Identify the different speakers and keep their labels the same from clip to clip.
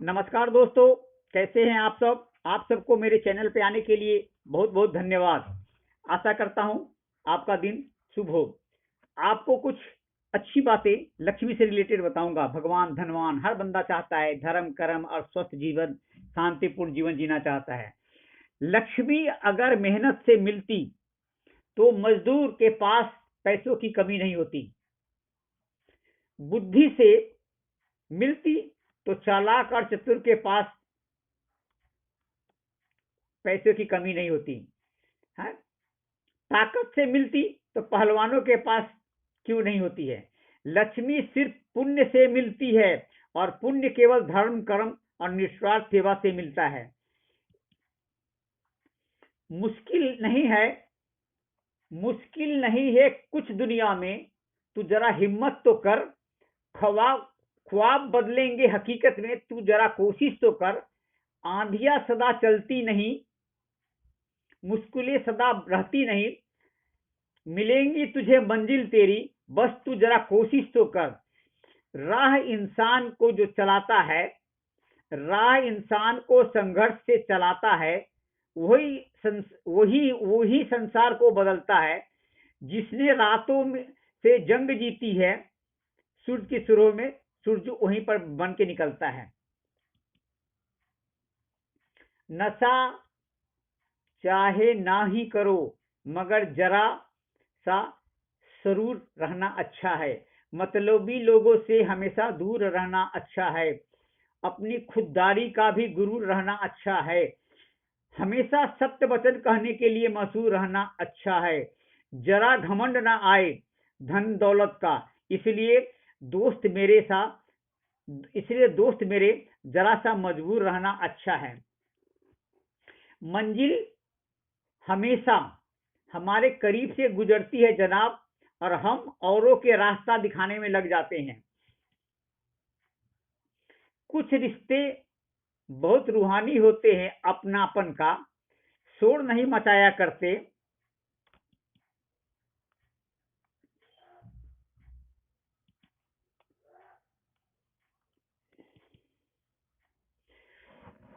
Speaker 1: नमस्कार दोस्तों, कैसे हैं आप सब। आप सबको मेरे चैनल पे आने के लिए बहुत बहुत धन्यवाद। आशा करता हूं आपका दिन शुभ हो। आपको कुछ अच्छी बातें लक्ष्मी से रिलेटेड बताऊंगा। भगवान धनवान हर बंदा चाहता है, धर्म कर्म और स्वस्थ जीवन, शांतिपूर्ण जीवन जीना चाहता है। लक्ष्मी अगर मेहनत से मिलती तो मजदूर के पास पैसों की कमी नहीं होती। बुद्धि से मिलती तो चालाक और चतुर के पास पैसों की कमी नहीं होती है। ताकत से मिलती तो पहलवानों के पास क्यों नहीं होती है। लक्ष्मी सिर्फ पुण्य से मिलती है, और पुण्य केवल धर्म कर्म और निस्वार्थ सेवा से मिलता है। मुश्किल नहीं है, मुश्किल नहीं है कुछ दुनिया में। तू जरा हिम्मत तो कर। ख्वाब ख्वाब बदलेंगे हकीकत में, तू जरा कोशिश तो कर। आंधियां सदा चलती नहीं, मुश्किलें सदा रहती नहीं। मिलेंगी तुझे मंजिल तेरी, बस तू जरा कोशिश तो कर। राह इंसान को जो चलाता है, राह इंसान को संघर्ष से चलाता है। वही संसार को बदलता है। जिसने रातों में से जंग जीती है, सूरज की सुरों में सूरज वहीं पर बन के निकलता है। नशा चाहे ना ही करो, मगर जरा सा जरूर रहना अच्छा है। मतलबी लोगों से हमेशा दूर रहना अच्छा है। अपनी खुददारी का भी गुरूर रहना अच्छा है। हमेशा सत्य वचन कहने के लिए मशहूर रहना अच्छा है। जरा घमंड ना आए धन दौलत का, इसलिए दोस्त मेरे सा इसलिए दोस्त मेरे जरा सा मजबूर रहना अच्छा है। मंजिल हमेशा हमारे करीब से गुजरती है जनाब, और हम औरों के रास्ता दिखाने में लग जाते हैं। कुछ रिश्ते बहुत रूहानी होते हैं, अपनापन का शोर नहीं मचाया करते।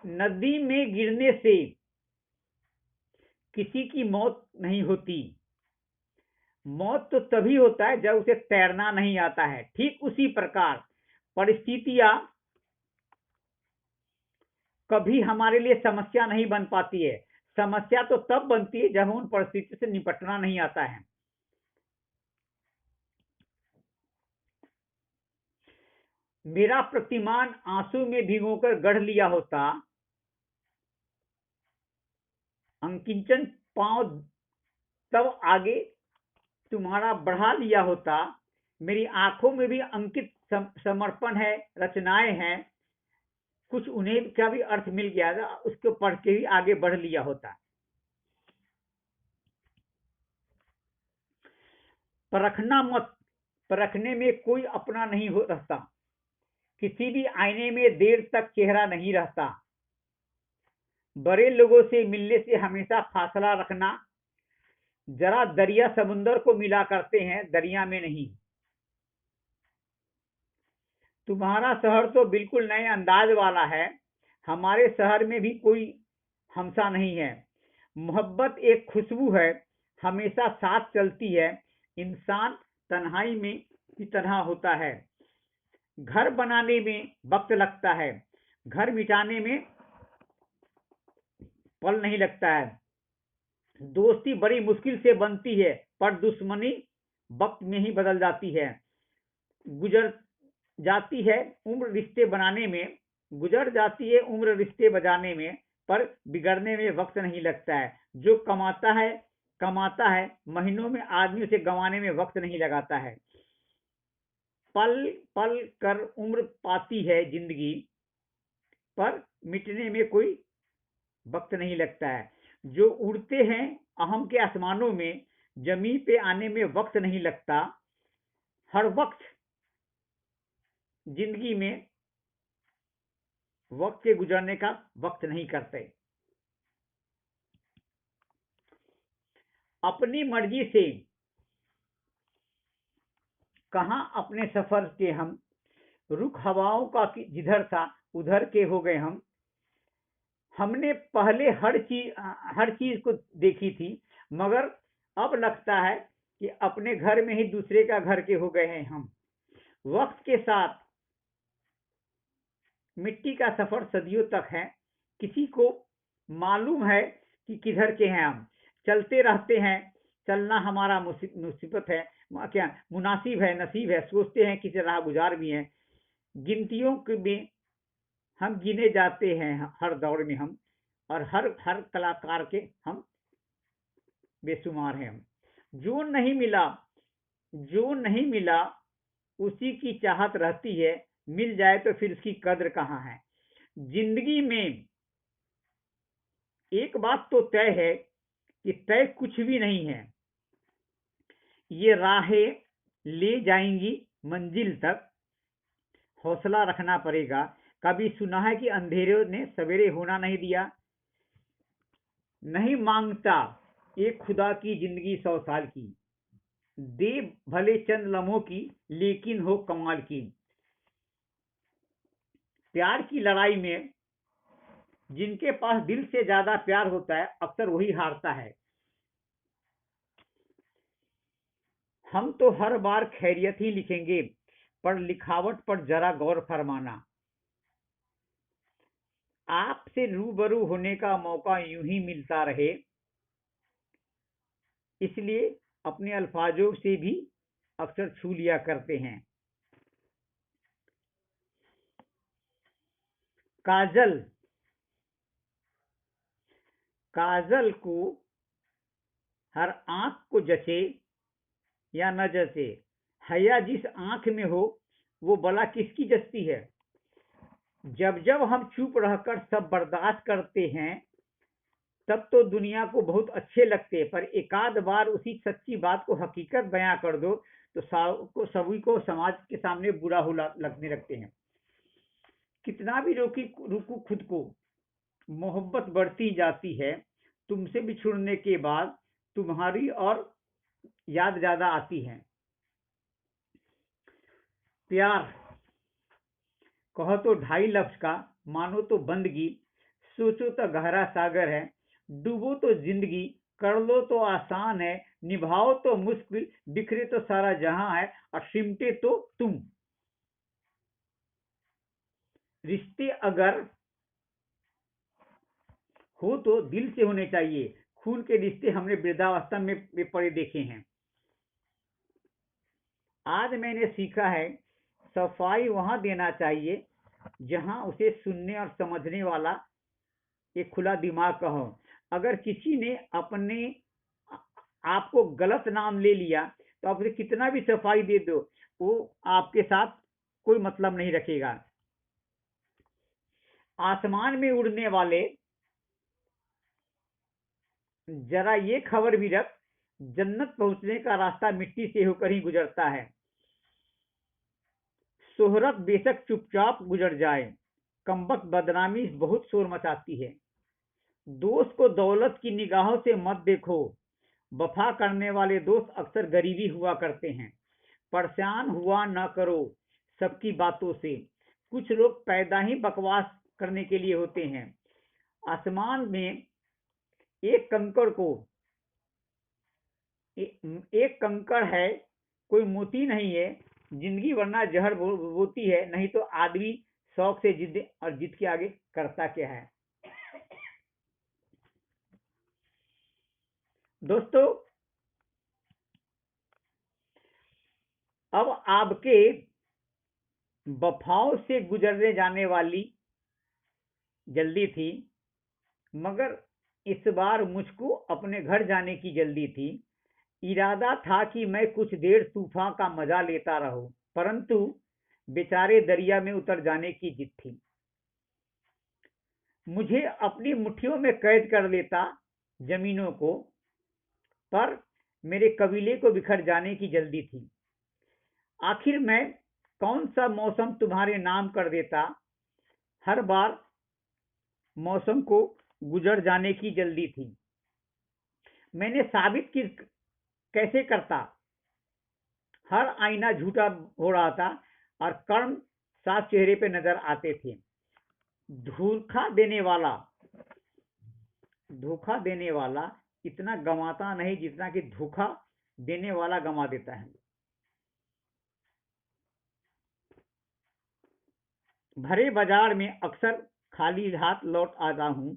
Speaker 1: नदी में गिरने से किसी की मौत नहीं होती। मौत तो तभी होता है जब उसे तैरना नहीं आता है। ठीक उसी प्रकार परिस्थितियां कभी हमारे लिए समस्या नहीं बन पाती है। समस्या तो तब बनती है जब उन परिस्थिति से निपटना नहीं आता है। मेरा प्रतिमान आंसू में भिगोकर गढ़ लिया होता, अंकिंचन पांव तब आगे तुम्हारा बढ़ा लिया होता। मेरी आंखों में भी अंकित समर्पण है, रचनाएं हैं। कुछ उन्हें का भी अर्थ मिल गया था, उसको पढ़ के ही आगे बढ़ लिया होता। परखना मत, परखने में कोई अपना नहीं हो रहता। किसी भी आईने में देर तक चेहरा नहीं रहता। बड़े लोगों से मिलने से हमेशा फासला रखना। जरा दरिया समुंदर को मिला करते हैं, दरिया में नहीं। तुम्हारा शहर तो बिल्कुल नए अंदाज वाला है, हमारे शहर में भी कोई हमसा नहीं है। मोहब्बत एक खुशबू है, हमेशा साथ चलती है। इंसान तन्हाई में की तरह होता है। घर बनाने में वक्त लगता है, घर मिटाने में पल नहीं लगता है। दोस्ती बड़ी मुश्किल से बनती है, पर दुश्मनी वक्त में ही बदल जाती है। गुजर जाती है उम्र रिश्ते बनाने में, गुजर जाती है उम्र रिश्ते बजाने में, पर बिगड़ने में वक्त नहीं लगता है। जो कमाता है महीनों में, आदमी उसे गंवाने में वक्त नहीं लगाता है। पल पल कर उम्र पाती है जिंदगी, पर मिटने में कोई वक्त नहीं लगता है। जो उड़ते हैं अहम के आसमानों में, जमीन पे आने में वक्त नहीं लगता। हर वक्त जिंदगी में वक्त के गुजरने का वक्त नहीं करते। अपनी मर्जी से कहाँ अपने सफर के हम, रुख हवाओं का जिधर था उधर के हो गए हम। हमने पहले हर चीज को देखी थी, मगर अब लगता है कि अपने घर में ही दूसरे का घर के हो गए हैं हम। वक्त के साथ मिट्टी का सफर सदियों तक है, किसी को मालूम है कि किधर के हैं हम। चलते रहते हैं, चलना हमारा मुसीबत है, क्या मुनासिब है, नसीब है। सोचते हैं कि राह गुजार भी हैं, गिनतियों में हम गिने जाते हैं हर दौर में हम, और हर हर कलाकार के हम बेशुमार हैं हम। जो नहीं मिला जो नहीं मिला उसी की चाहत रहती है, मिल जाए तो फिर उसकी कद्र कहाँ है। जिंदगी में एक बात तो तय है कि तय कुछ भी नहीं है, ये राहें ले जाएंगी मंजिल तक, हौसला रखना पड़ेगा। कभी सुना है कि अंधेरे ने सवेरे होना नहीं दिया। नहीं मांगता एक खुदा की जिंदगी 100 साल की, दे भले चंद लम्हों की लेकिन हो कमाल की। प्यार की लड़ाई में जिनके पास दिल से ज्यादा प्यार होता है, अक्सर वही हारता है। हम तो हर बार खैरियत ही लिखेंगे, पर लिखावट पर जरा गौर फरमाना। आपसे रूबरू होने का मौका यूं ही मिलता रहे, इसलिए अपने अल्फाजों से भी अक्सर छू लिया करते हैं। काजल काजल को हर आंख को जचे या न जचे, हया जिस आंख में हो वो भला किसकी जचती है। जब जब हम चुप रहकर सब बर्दाश्त करते हैं, तब तो दुनिया को बहुत अच्छे लगते, पर एकाध बार उसी सच्ची बात को हकीकत बयां कर दो तो सभी को समाज के सामने बुरा हो लगने लगते हैं। कितना भी रुकू खुद को, मोहब्बत बढ़ती जाती है। तुमसे बिछुड़ने के बाद तुम्हारी और याद ज्यादा आती है। प्यार कहो तो 2.5 लफ्ज का, मानो तो बंदगी, सोचो तो गहरा सागर है, डूबो तो जिंदगी, कर लो तो आसान है, निभाओ तो मुश्किल, बिखरे तो सारा जहां है, और सिमटे तो तुम। रिश्ते अगर हो तो दिल से होने चाहिए। खून के रिश्ते हमने वृद्धावस्था में पड़े देखे हैं। आज मैंने सीखा है, सफाई वहां देना चाहिए जहां उसे सुनने और समझने वाला एक खुला दिमाग का हो। अगर किसी ने अपने आपको गलत नाम ले लिया, तो आप उसे कितना भी सफाई दे दो, वो आपके साथ कोई मतलब नहीं रखेगा। आसमान में उड़ने वाले, जरा ये खबर भी रख, जन्नत पहुंचने का रास्ता मिट्टी से होकर ही गुजरता है। शोहरत बेशक चुपचाप गुजर जाए, कमबख्त बदनामी बहुत शोर मचाती है। दोस्त को दौलत की निगाहों से मत देखो, वफा करने वाले दोस्त अक्सर गरीबी हुआ करते हैं। परेशान हुआ न करो सबकी बातों से, कुछ लोग पैदा ही बकवास करने के लिए होते हैं। आसमान में एक कंकड़ को एक कंकड़ है, कोई मोती नहीं है। जिंदगी वरना जहर बोती है, नहीं तो आदमी शौक से जिद, और जिद के आगे करता क्या है। दोस्तों, अब आपके वफाओं से गुजरने जाने वाली जल्दी थी, मगर इस बार मुझको अपने घर जाने की जल्दी थी। इरादा था कि मैं कुछ देर तूफान का मजा लेता रहूं, परंतु बेचारे दरिया में उतर जाने की जिद थी। मुझे अपनी मुट्ठियों में कैद कर लेता जमीनों को, पर मेरे कबीले को बिखर जाने की जल्दी थी। आखिर मैं कौन सा मौसम तुम्हारे नाम कर देता, हर बार मौसम को गुजर जाने की जल्दी थी। मैंने साबित की कैसे करता, हर आईना झूठा हो रहा था, और कर्म साफ चेहरे पे नजर आते थे। धोखा देने वाला इतना गंवाता नहीं जितना कि धोखा देने वाला गंवा देता है। भरे बाजार में अक्सर खाली हाथ लौट आता हूं।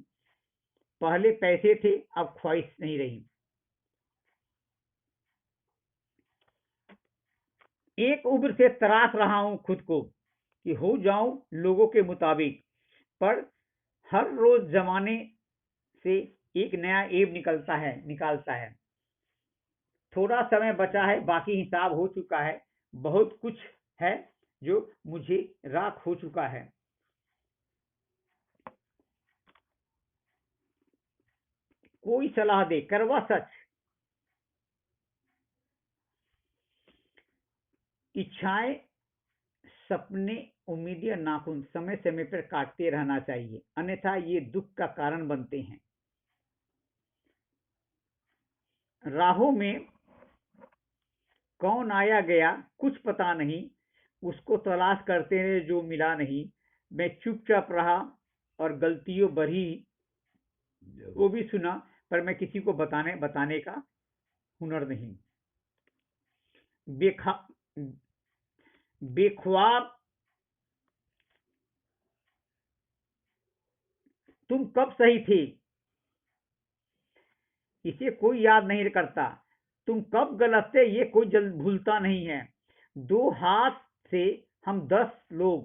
Speaker 1: पहले पैसे थे, अब ख्वाहिश नहीं रही। एक उम्र से तराश रहा हूं खुद को कि हो जाऊं लोगों के मुताबिक, पर हर रोज जमाने से एक नया ऐब निकालता है। थोड़ा समय बचा है, बाकी हिसाब हो चुका है। बहुत कुछ है जो मुझे राख हो चुका है। कोई सलाह दे, करवा सच। इच्छाएं, सपने, उम्मीदें, नाखून समय समय पर काटते रहना चाहिए, अन्यथा ये दुख का कारण बनते हैं। राहों में कौन आया गया कुछ पता नहीं, उसको तलाश करते रहे जो मिला नहीं। मैं चुपचाप रहा और गलतियों बढ़ी, वो भी सुना, पर मैं किसी को बताने का हुनर नहीं। बेखा बेख्वाब, तुम कब सही थे इसे कोई याद नहीं करता। तुम कब गलत थे ये कोई जल्द भूलता नहीं है। दो हाथ से हम 10 लोग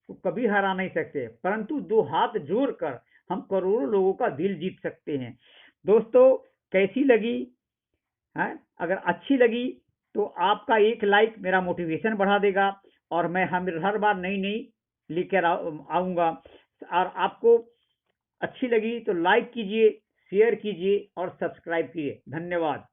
Speaker 1: को कभी हरा नहीं सकते, परंतु दो हाथ जोड़कर हम करोड़ों लोगों का दिल जीत सकते हैं। दोस्तों, कैसी लगी है? अगर अच्छी लगी तो आपका एक लाइक मेरा मोटिवेशन बढ़ा देगा, और मैं हर बार नई नई लेकर आऊंगा। और आपको अच्छी लगी तो लाइक कीजिए, शेयर कीजिए और सब्सक्राइब कीजिए। धन्यवाद।